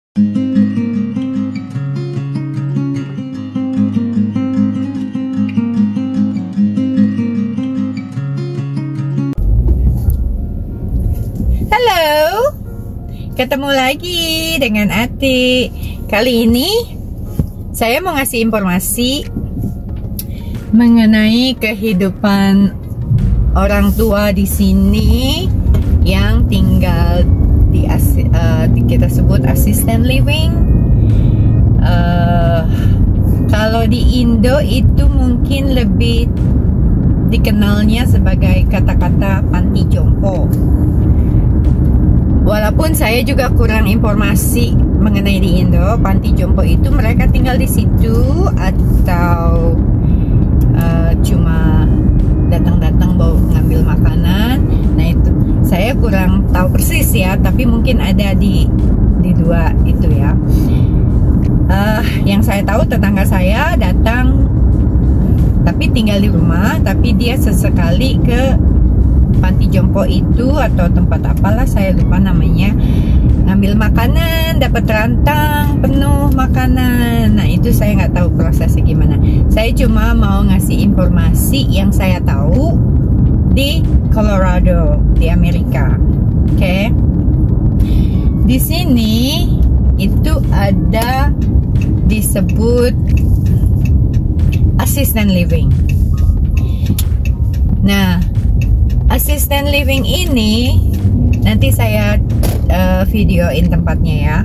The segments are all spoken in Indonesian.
Halo, ketemu lagi dengan Ati. Kali ini saya mau ngasih informasi mengenai kehidupan orang tua di sini yang tinggal di kita sebut assisted living. Kalau di Indo itu mungkin lebih dikenalnya sebagai kata-kata panti jompo. Walaupun saya juga kurang informasi mengenai di Indo, panti jompo itu mereka tinggal di situ atau cuma datang-datang bawa ngambil makanan. Nah itu saya kurang tahu persis ya, tapi mungkin ada di dua itu ya. Yang saya tahu tetangga saya datang tapi tinggal di rumah, tapi dia sesekali ke panti jompo itu atau tempat apalah saya lupa namanya, ngambil makanan, dapat rantang penuh makanan. Nah itu saya nggak tahu prosesnya gimana. Saya cuma mau ngasih informasi yang saya tahu di Colorado di Amerika. Oke. Di sini itu ada disebut assisted living. Nah, assisted living ini nanti saya videoin tempatnya ya,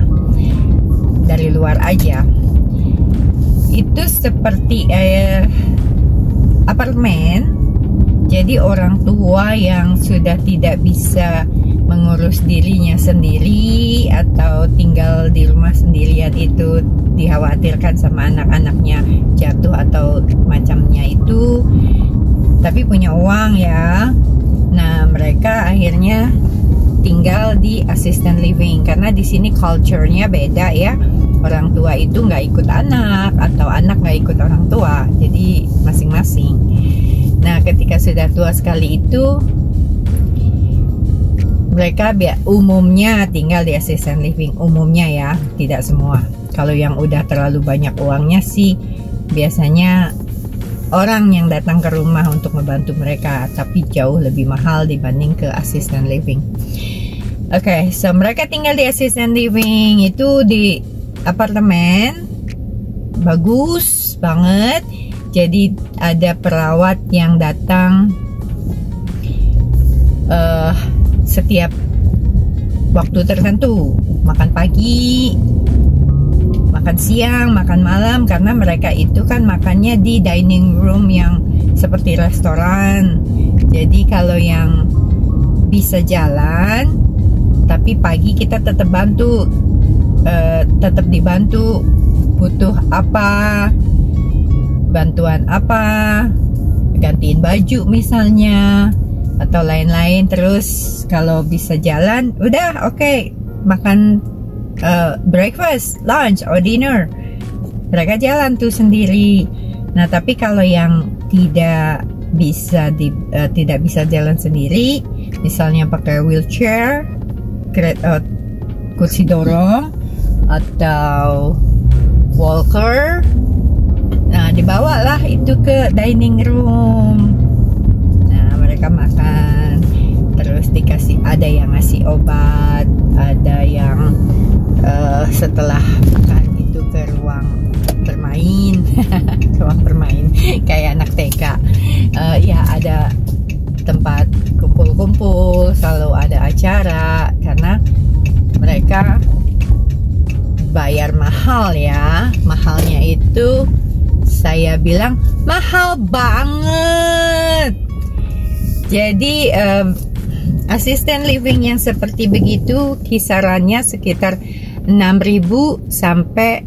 dari luar aja. Itu seperti apartemen. Jadi orang tua yang sudah tidak bisa mengurus dirinya sendiri atau tinggal di rumah sendirian itu dikhawatirkan sama anak-anaknya jatuh atau macamnya itu, tapi punya uang ya. Nah, mereka akhirnya tinggal di assisted living karena di sini culture-nya beda ya. Orang tua itu nggak ikut anak atau anak nggak ikut orang tua, jadi masing-masing. Nah, ketika sudah tua sekali itu, mereka umumnya tinggal di assisted living, umumnya ya, tidak semua. Kalau yang udah terlalu banyak uangnya sih, biasanya orang yang datang ke rumah untuk membantu mereka, tapi jauh lebih mahal dibanding ke assisted living. Oke, so mereka tinggal di assisted living itu di apartemen bagus banget. Jadi ada perawat yang datang setiap waktu tertentu, makan pagi, makan siang, makan malam, karena mereka itu kan makannya di dining room yang seperti restoran. Jadi kalau yang bisa jalan, tapi pagi kita tetap bantu, tetap dibantu, butuh apa, bantuan apa, gantiin baju misalnya, atau lain-lain. Terus kalau bisa jalan, udah oke, makan breakfast, lunch, or dinner, mereka jalan tuh sendiri. Nah tapi kalau yang tidak bisa jalan sendiri, misalnya pakai wheelchair, kursi dorong atau walker, nah dibawalah itu ke dining room. Nah mereka makan, terus dikasih, ada yang ngasih obat, ada yang setelah makan itu ke ruang bermain ruang bermain kayak anak TK. Ya ada tempat kumpul-kumpul, selalu ada acara, karena mereka bayar mahal ya. Mahalnya itu saya bilang mahal banget. Jadi assisted living yang seperti begitu kisarannya sekitar 6.000 sampai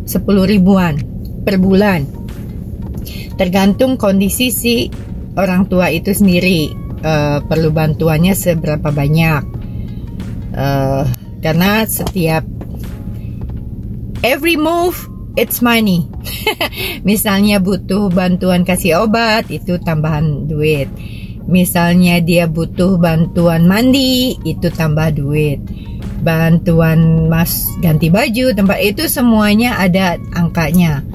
10.000-an per bulan, tergantung kondisi si orang tua itu sendiri, perlu bantuannya seberapa banyak, karena setiap every move it's money. Misalnya butuh bantuan kasih obat, itu tambahan duit. Misalnya dia butuh bantuan mandi, itu tambah duit. bantuan mas ganti baju, tempat itu semuanya ada angkanya.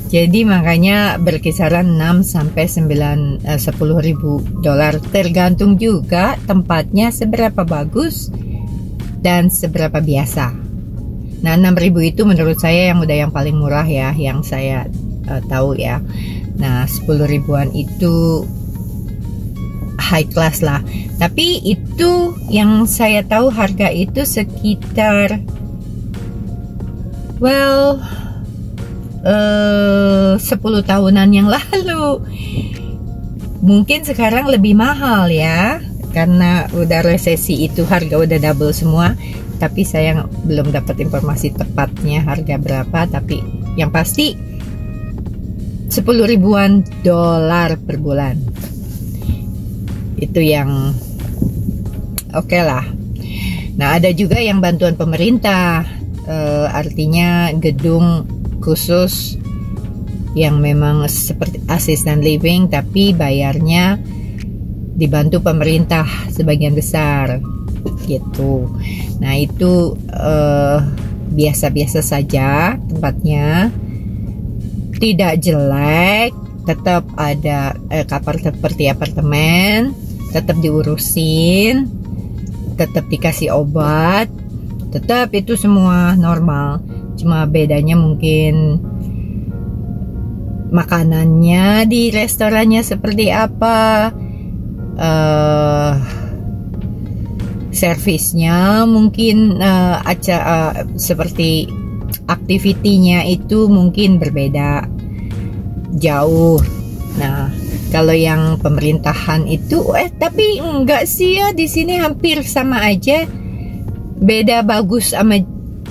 Jadi makanya berkisaran 6 sampai 10.000 dolar, tergantung juga tempatnya seberapa bagus dan seberapa biasa. Nah, 6.000 itu menurut saya yang udah yang paling murah ya, yang saya tahu ya. Nah, 10.000-an itu high class lah. Tapi itu yang saya tahu harga itu sekitar 10 tahunan yang lalu. Mungkin sekarang lebih mahal ya, karena udah resesi itu harga udah double semua. Tapi saya belum dapat informasi tepatnya harga berapa. Tapi yang pasti 10.000-an dolar per bulan. Itu yang oke lah. Nah, ada juga yang bantuan pemerintah, artinya gedung khusus yang memang seperti assistant living, tapi bayarnya dibantu pemerintah sebagian besar gitu. Nah, itu biasa-biasa saja tempatnya, tidak jelek, tetap ada seperti apartemen, tetap diurusin, tetap dikasih obat, tetap itu semua normal. Cuma bedanya mungkin makanannya di restorannya seperti apa, servisnya mungkin seperti aktivitinya itu mungkin berbeda jauh. Nah, kalau yang pemerintahan itu tapi enggak sih ya, di sini hampir sama aja. Beda bagus sama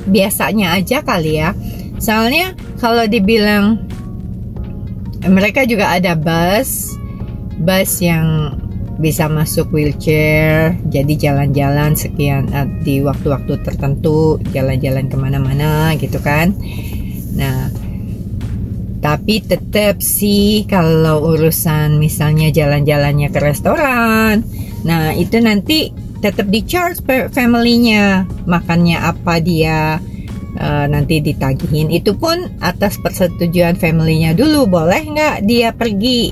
biasanya aja kali ya. Soalnya kalau dibilang mereka juga ada bus yang bisa masuk wheelchair, jadi jalan-jalan sekian di waktu-waktu tertentu, jalan-jalan kemana-mana gitu kan. Nah, tapi tetap sih kalau urusan misalnya jalan-jalannya ke restoran, nah itu nanti tetap di charge family-nya, makannya apa dia nanti ditagihin. Itu pun atas persetujuan family-nya dulu. Boleh nggak dia pergi,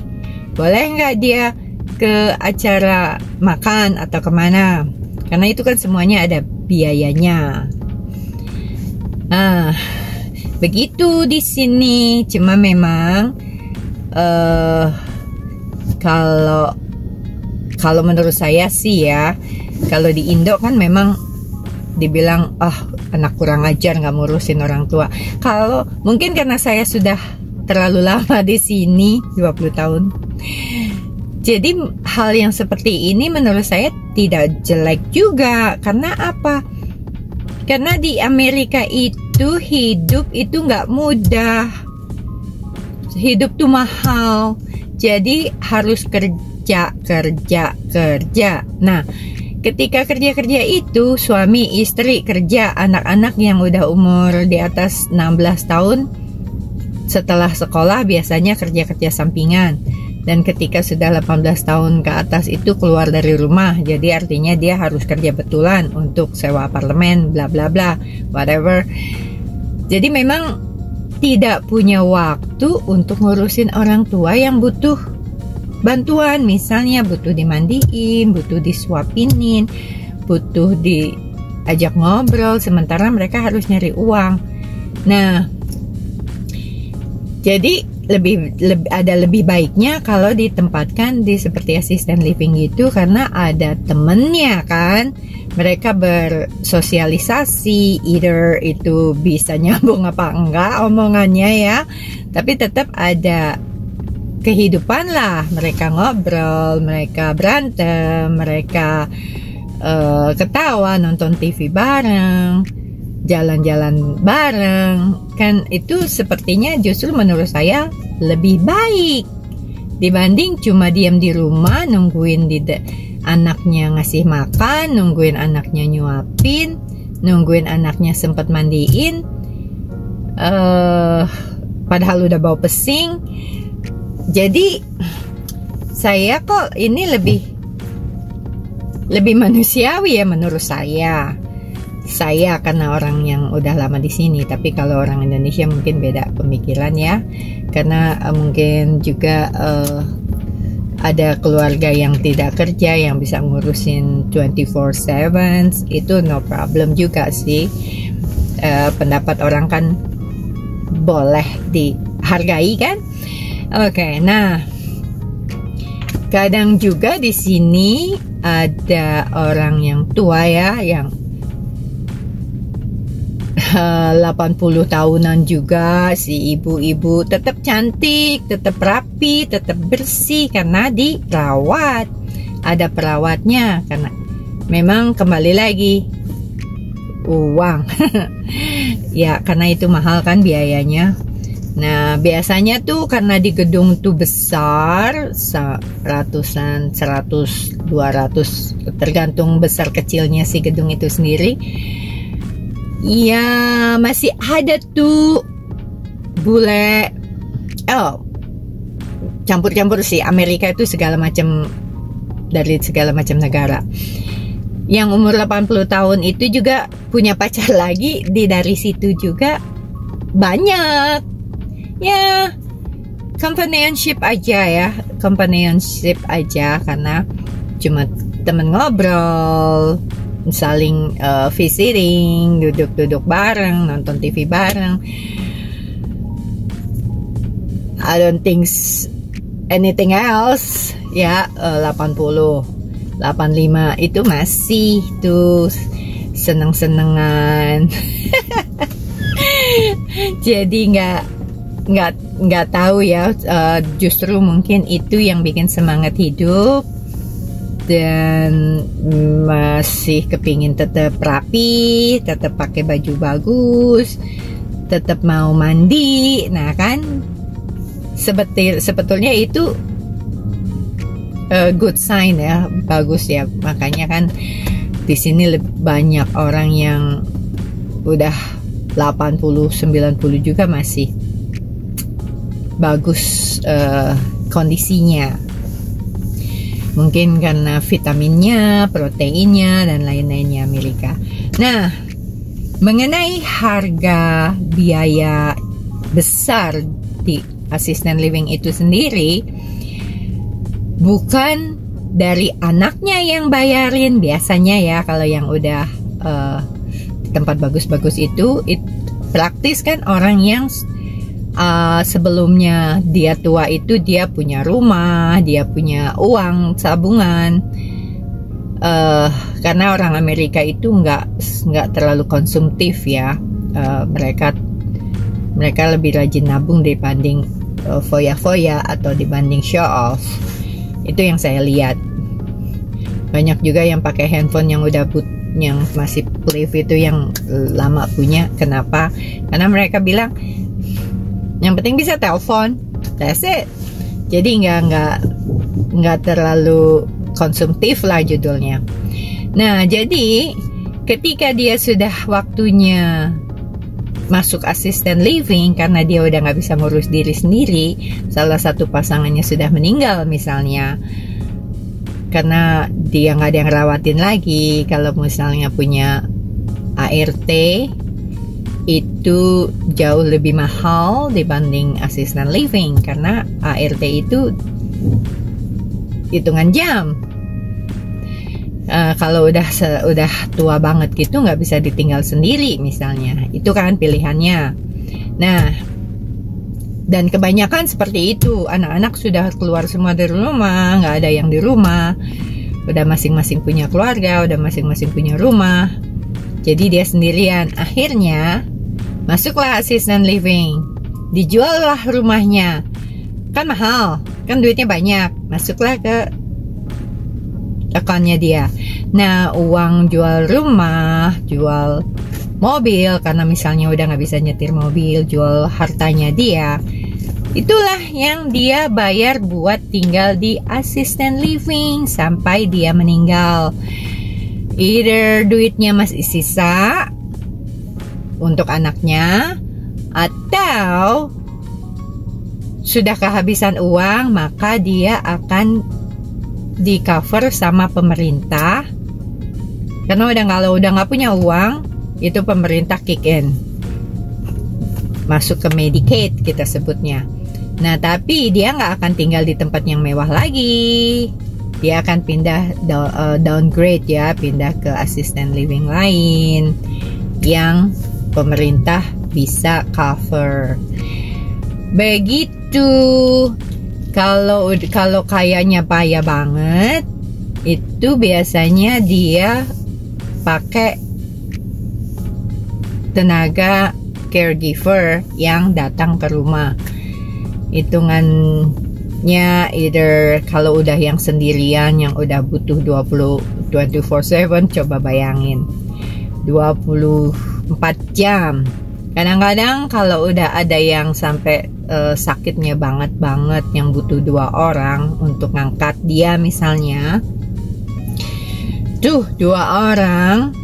boleh nggak dia ke acara makan atau kemana, karena itu kan semuanya ada biayanya. Nah, begitu di sini. Cuma memang kalau menurut saya sih ya, kalau di Indo kan memang dibilang anak kurang ajar nggak ngurusin orang tua. Kalau mungkin karena saya sudah terlalu lama di sini 20 tahun, jadi hal yang seperti ini menurut saya tidak jelek juga. Karena apa? Karena di Amerika itu hidup itu nggak mudah, hidup tuh mahal, jadi harus kerja. Nah, ketika kerja itu suami istri kerja, anak-anak yang udah umur di atas 16 tahun setelah sekolah biasanya kerja sampingan, dan ketika sudah 18 tahun ke atas itu keluar dari rumah. Jadi artinya dia harus kerja betulan untuk sewa apartemen, bla bla bla, whatever. Jadi memang tidak punya waktu untuk ngurusin orang tua yang butuh bantuan, misalnya butuh dimandiin, butuh disuapinin, butuh diajak ngobrol, sementara mereka harus nyari uang. Nah, jadi ada lebih baiknya kalau ditempatkan di seperti assistant living gitu, karena ada temennya kan, mereka bersosialisasi, either itu bisa nyambung apa enggak omongannya ya, tapi tetap ada kehidupan lah. Mereka ngobrol, mereka berantem, mereka ketawa, nonton TV bareng, jalan-jalan bareng. Kan itu sepertinya justru menurut saya lebih baik dibanding cuma diam di rumah nungguin anaknya ngasih makan, nungguin anaknya nyuapin, nungguin anaknya sempat mandiin, padahal udah bau pesing. Jadi saya kok ini lebih manusiawi ya menurut saya. saya karena orang yang udah lama di sini, tapi kalau orang Indonesia mungkin beda pemikiran ya, karena mungkin juga ada keluarga yang tidak kerja yang bisa ngurusin 24/7, itu no problem juga sih. Pendapat orang kan boleh dihargai kan. Oke, nah kadang juga di sini ada orang yang tua ya, yang 80 tahunan juga, si ibu-ibu tetap cantik, tetap rapi, tetap bersih karena dirawat. Ada perawatnya, karena memang kembali lagi uang. Ya, karena itu mahal kan biayanya. Nah, biasanya tuh karena di gedung tuh besar, ratusan, 100, 200, tergantung besar kecilnya si gedung itu sendiri. Ya, masih ada tuh bule. Campur-campur sih. Amerika itu segala macam, dari segala macam negara. Yang umur 80 tahun itu juga punya pacar lagi, dari situ juga banyak. Ya, companionship aja ya, companionship aja, karena cuma temen ngobrol, saling visiting, duduk-duduk bareng, nonton TV bareng. I don't think anything else ya. 80, 85 itu masih tuh seneng-senengan. Jadi nggak tahu ya, justru mungkin itu yang bikin semangat hidup. Dan masih kepingin tetap rapi, tetap pakai baju bagus, tetap mau mandi. Nah kan, sebetulnya itu good sign ya, bagus ya. Makanya kan di sini banyak orang yang udah 80, 90 juga masih bagus kondisinya. Mungkin karena vitaminnya, proteinnya, dan lain-lainnya Amerika. Nah, mengenai harga biaya besar di assisted living itu sendiri, bukan dari anaknya yang bayarin biasanya ya. Kalau yang udah tempat bagus-bagus itu praktis kan orang yang sebelumnya dia tua itu dia punya rumah, dia punya uang tabungan. Karena orang Amerika itu nggak terlalu konsumtif ya. Mereka lebih rajin nabung dibanding foya-foya atau dibanding show off. Itu yang saya lihat. Banyak juga yang pakai handphone yang udah yang masih flip itu, yang lama punya. Kenapa? Karena mereka bilang yang penting bisa telepon, that's it. Jadi nggak terlalu konsumtif lah judulnya. Nah, jadi ketika dia sudah waktunya masuk assisted living, karena dia udah nggak bisa ngurus diri sendiri, salah satu pasangannya sudah meninggal misalnya, karena dia nggak ada yang rawatin lagi. Kalau misalnya punya ART, itu jauh lebih mahal dibanding assisted living, karena ART itu hitungan jam. Kalau udah tua banget gitu nggak bisa ditinggal sendiri misalnya, itu kan pilihannya. Nah, dan kebanyakan seperti itu, anak-anak sudah keluar semua dari rumah, nggak ada yang di rumah, udah masing-masing punya keluarga, udah masing-masing punya rumah, jadi dia sendirian. Akhirnya masuklah assisted living, dijuallah rumahnya, kan mahal, kan duitnya banyak, masuklah ke akunnya dia. Nah, uang jual rumah, jual mobil, karena misalnya udah nggak bisa nyetir mobil, jual hartanya dia, itulah yang dia bayar buat tinggal di assisted living sampai dia meninggal. Either duitnya masih sisa untuk anaknya, atau sudah kehabisan uang, maka dia akan di cover sama pemerintah. Karena kalau udah nggak punya uang, itu pemerintah kick in, masuk ke Medicaid kita sebutnya. Nah, tapi dia nggak akan tinggal di tempat yang mewah lagi. Dia akan pindah downgrade ya, pindah ke assisted living lain yang pemerintah bisa cover. Begitu. Kalau kayaknya payah banget, itu biasanya dia pakai tenaga caregiver yang datang ke rumah. Hitungannya either kalau udah yang sendirian yang udah butuh 24/7, coba bayangin 24 jam. Kadang-kadang kalau udah ada yang sampai sakitnya banget yang butuh 2 orang untuk ngangkat dia misalnya, tuh 2 orang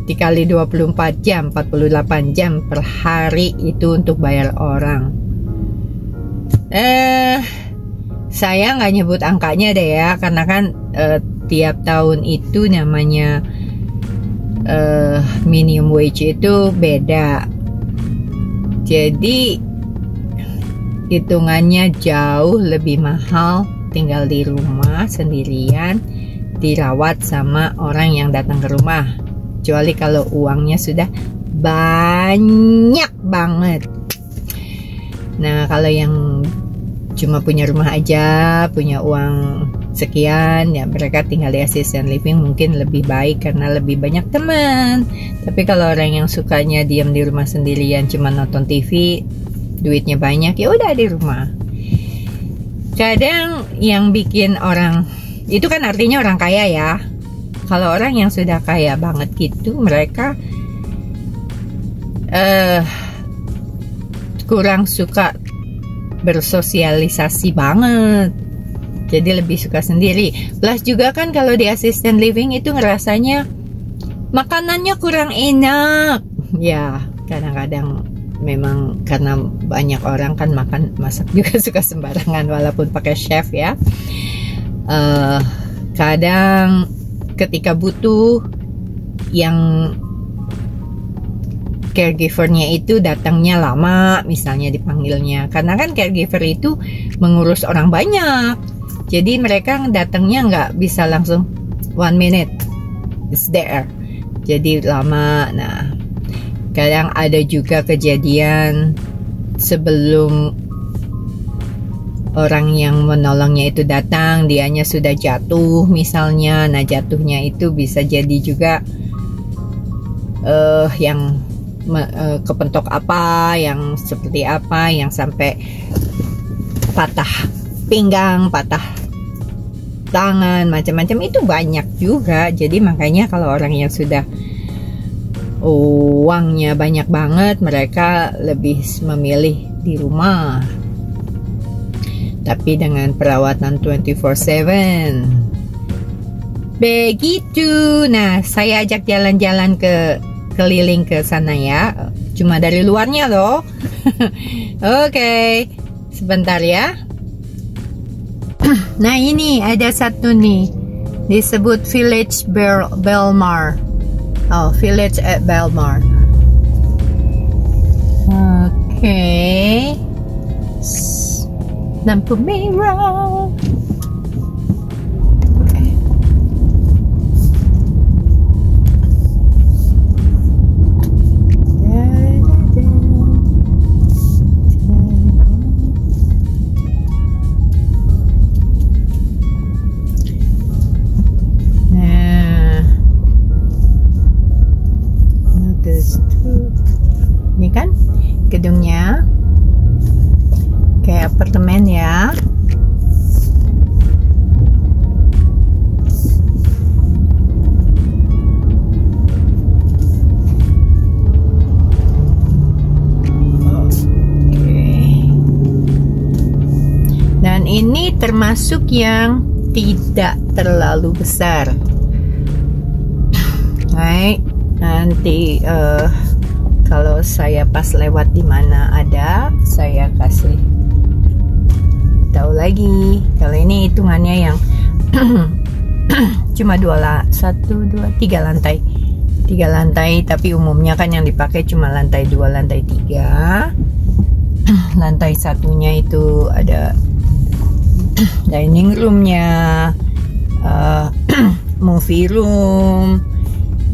dikali 24 jam 48 jam per hari itu untuk bayar orang. Saya nggak nyebut angkanya deh ya, karena kan tiap tahun itu namanya minimum wage itu beda. Jadi hitungannya jauh lebih mahal tinggal di rumah sendirian, dirawat sama orang yang datang ke rumah. Kecuali kalau uangnya sudah banyak banget. Nah, kalau yang cuma punya rumah aja, punya uang sekian, ya mereka tinggal di assisted living mungkin lebih baik karena lebih banyak teman. Tapi kalau orang yang sukanya diam di rumah sendirian cuma nonton TV, duitnya banyak, ya udah di rumah. Kadang yang bikin orang itu kan artinya orang kaya ya. Kalau orang yang sudah kaya banget gitu, mereka kurang suka bersosialisasi banget, jadi lebih suka sendiri. Plus juga kan kalau di assisted living itu ngerasanya makanannya kurang enak ya. Kadang-kadang memang karena banyak orang kan masak juga suka sembarangan walaupun pakai chef ya. Kadang ketika butuh yang caregivernya itu datangnya lama, misalnya dipanggilnya, karena kan caregiver itu mengurus orang banyak, jadi mereka datangnya nggak bisa langsung 1 minute is there, jadi lama. Nah, kadang ada juga kejadian sebelum orang yang menolongnya itu datang, dianya sudah jatuh misalnya. Nah, jatuhnya itu bisa jadi juga yang kepentok apa, yang seperti apa, yang sampai patah pinggang, patah tangan, macam-macam itu banyak juga. Jadi makanya kalau orang yang sudah uangnya banyak banget, mereka lebih memilih di rumah tapi dengan perawatan 24/7. Begitu. Nah, saya ajak jalan-jalan keliling ke sana ya, cuma dari luarnya loh. Oke, sebentar ya. Nah, ini ada satu nih, disebut Village Belmar. Oh, Village at Belmar. Oke. Lampu merah. Ini kan gedungnya kayak apartemen ya. Dan ini termasuk yang tidak terlalu besar. Baik, nanti kalau saya pas lewat di mana ada, saya kasih tahu lagi. Kalau ini hitungannya yang cuma 3 lantai, 3 lantai, tapi umumnya kan yang dipakai cuma lantai 2, lantai 3. Lantai satunya itu ada dining roomnya, movie room,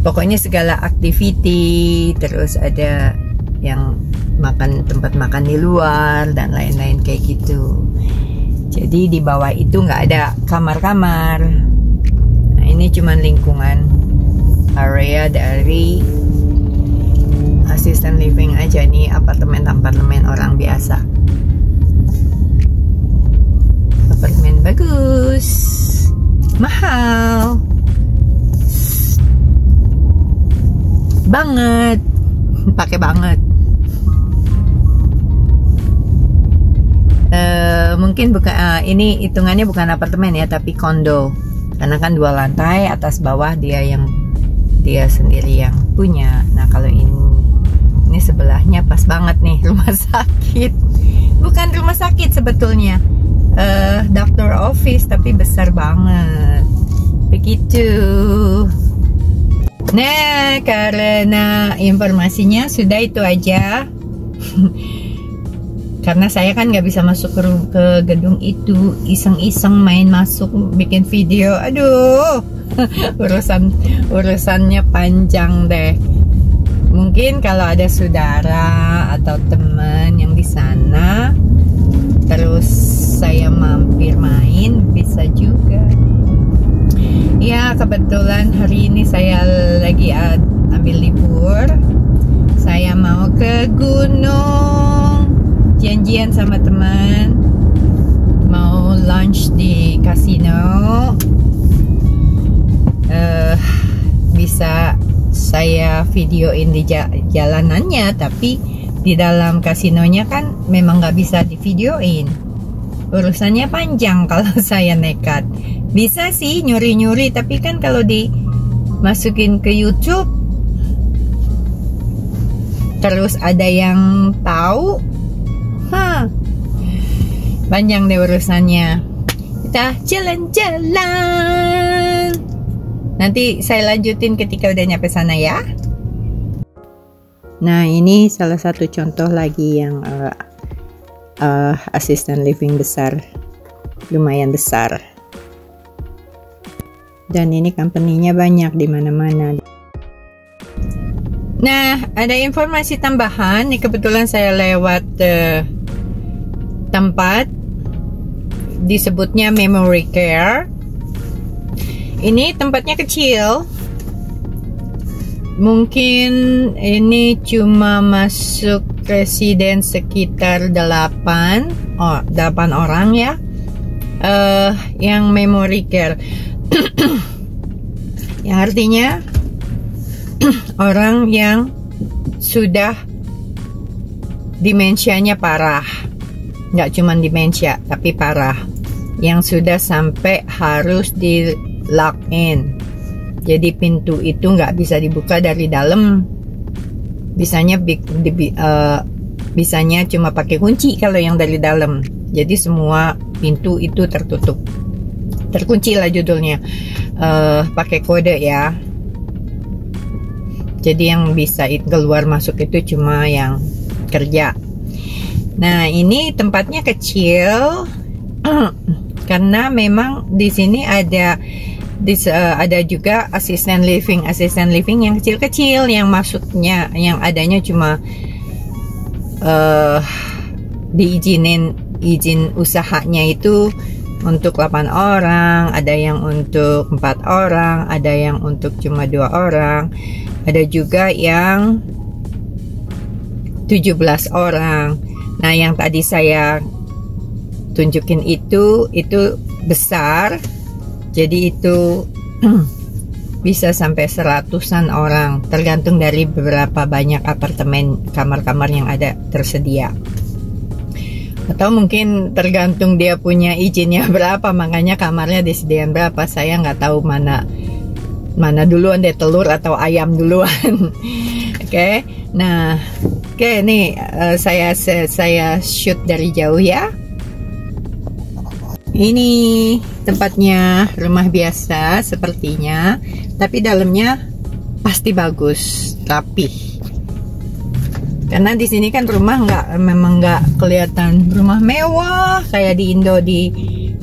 pokoknya segala activity. Terus ada yang tempat makan di luar dan lain-lain kayak gitu. Jadi di bawah itu nggak ada kamar-kamar. Nah, ini cuman lingkungan area dari assistant living aja nih, apartemen orang biasa. Apartemen bagus, mahal banget, pakai banget. Mungkin bukan ini hitungannya bukan apartemen ya, tapi kondo, karena kan 2 lantai, atas bawah dia sendiri yang punya. Nah kalau ini sebelahnya pas banget nih, rumah sakit. Bukan rumah sakit sebetulnya, doctor office, tapi besar banget begitu. Nah, karena informasinya sudah itu aja. Karena saya kan nggak bisa masuk ke gedung itu, iseng-iseng main masuk bikin video. Aduh, urusannya panjang deh. Mungkin kalau ada saudara atau teman yang di sana, terus saya mampir main, bisa juga. Ya, kebetulan hari ini saya lagi ambil libur. Saya mau ke gunung, janjian sama teman, mau lunch di kasino. Bisa saya videoin di jalanannya, tapi di dalam kasinonya kan memang nggak bisa divideoin. Urusannya panjang kalau saya nekat. Bisa sih nyuri-nyuri, tapi kan kalau dimasukin ke YouTube terus ada yang tahu, panjang deh urusannya. Kita jalan-jalan. Nanti saya lanjutin ketika udah nyampe sana ya. Nah, ini salah satu contoh lagi yang assistant living besar, lumayan besar. Dan ini company-nya banyak di mana-mana. Nah, ada informasi tambahan. Ini kebetulan saya lewat tempat disebutnya Memory Care. Ini tempatnya kecil. Mungkin ini cuma masuk residen sekitar 8 orang ya. Yang Memory Care. Yang artinya orang yang sudah demensianya parah. Nggak cuma demensia, tapi parah. Yang sudah sampai harus di lock in. Jadi pintu itu nggak bisa dibuka dari dalam. Bisanya cuma pakai kunci kalau yang dari dalam. Jadi semua pintu itu tertutup. Terkunci lah judulnya. Pakai kode ya. Jadi yang bisa keluar masuk itu cuma yang kerja. Nah, ini tempatnya kecil karena memang di sini ada juga assistant living yang kecil-kecil, yang masuknya, yang adanya cuma izin usahanya itu untuk 8 orang, ada yang untuk 4 orang, ada yang untuk cuma 2 orang, ada juga yang 17 orang. Nah, yang tadi saya tunjukin itu besar, jadi itu bisa sampai 100-an orang, tergantung dari beberapa banyak apartemen, kamar-kamar yang ada tersedia. Atau mungkin tergantung dia punya izinnya berapa, makanya kamarnya disediakan berapa. Saya nggak tahu mana duluan deh, telur atau ayam duluan. Oke. Nah, nih saya shoot dari jauh ya. Ini tempatnya rumah biasa sepertinya, tapi dalamnya pasti bagus, rapi. Karena di sini kan rumah memang nggak kelihatan rumah mewah kayak di Indo. Di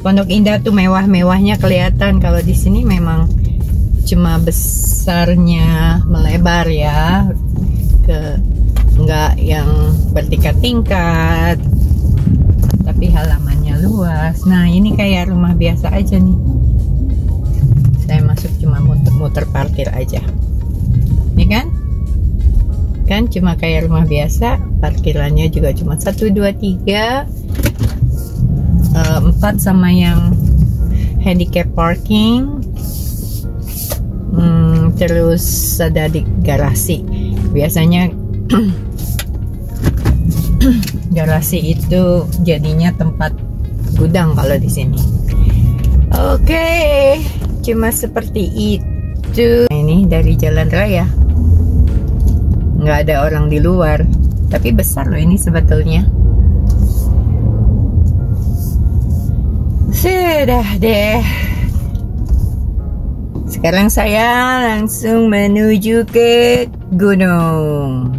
Pondok Indah tuh mewah-mewahnya kelihatan. Kalau di sini memang cuma besarnya melebar ya, nggak yang bertingkat-tingkat, tapi halamannya luas. Nah ini kayak rumah biasa aja nih. Saya masuk cuma muter-muter parkir aja. Ini kan cuma kayak rumah biasa. Parkirannya juga cuma 1, 2, 3, 4 sama yang handicap parking. Terus ada di garasi. Biasanya garasi itu jadinya tempat gudang kalau di sini. Oke, cuma seperti itu. Ini dari jalan raya, nggak ada orang di luar, tapi besar loh ini sebetulnya. Sudah deh. Sekarang saya langsung menuju ke gunung.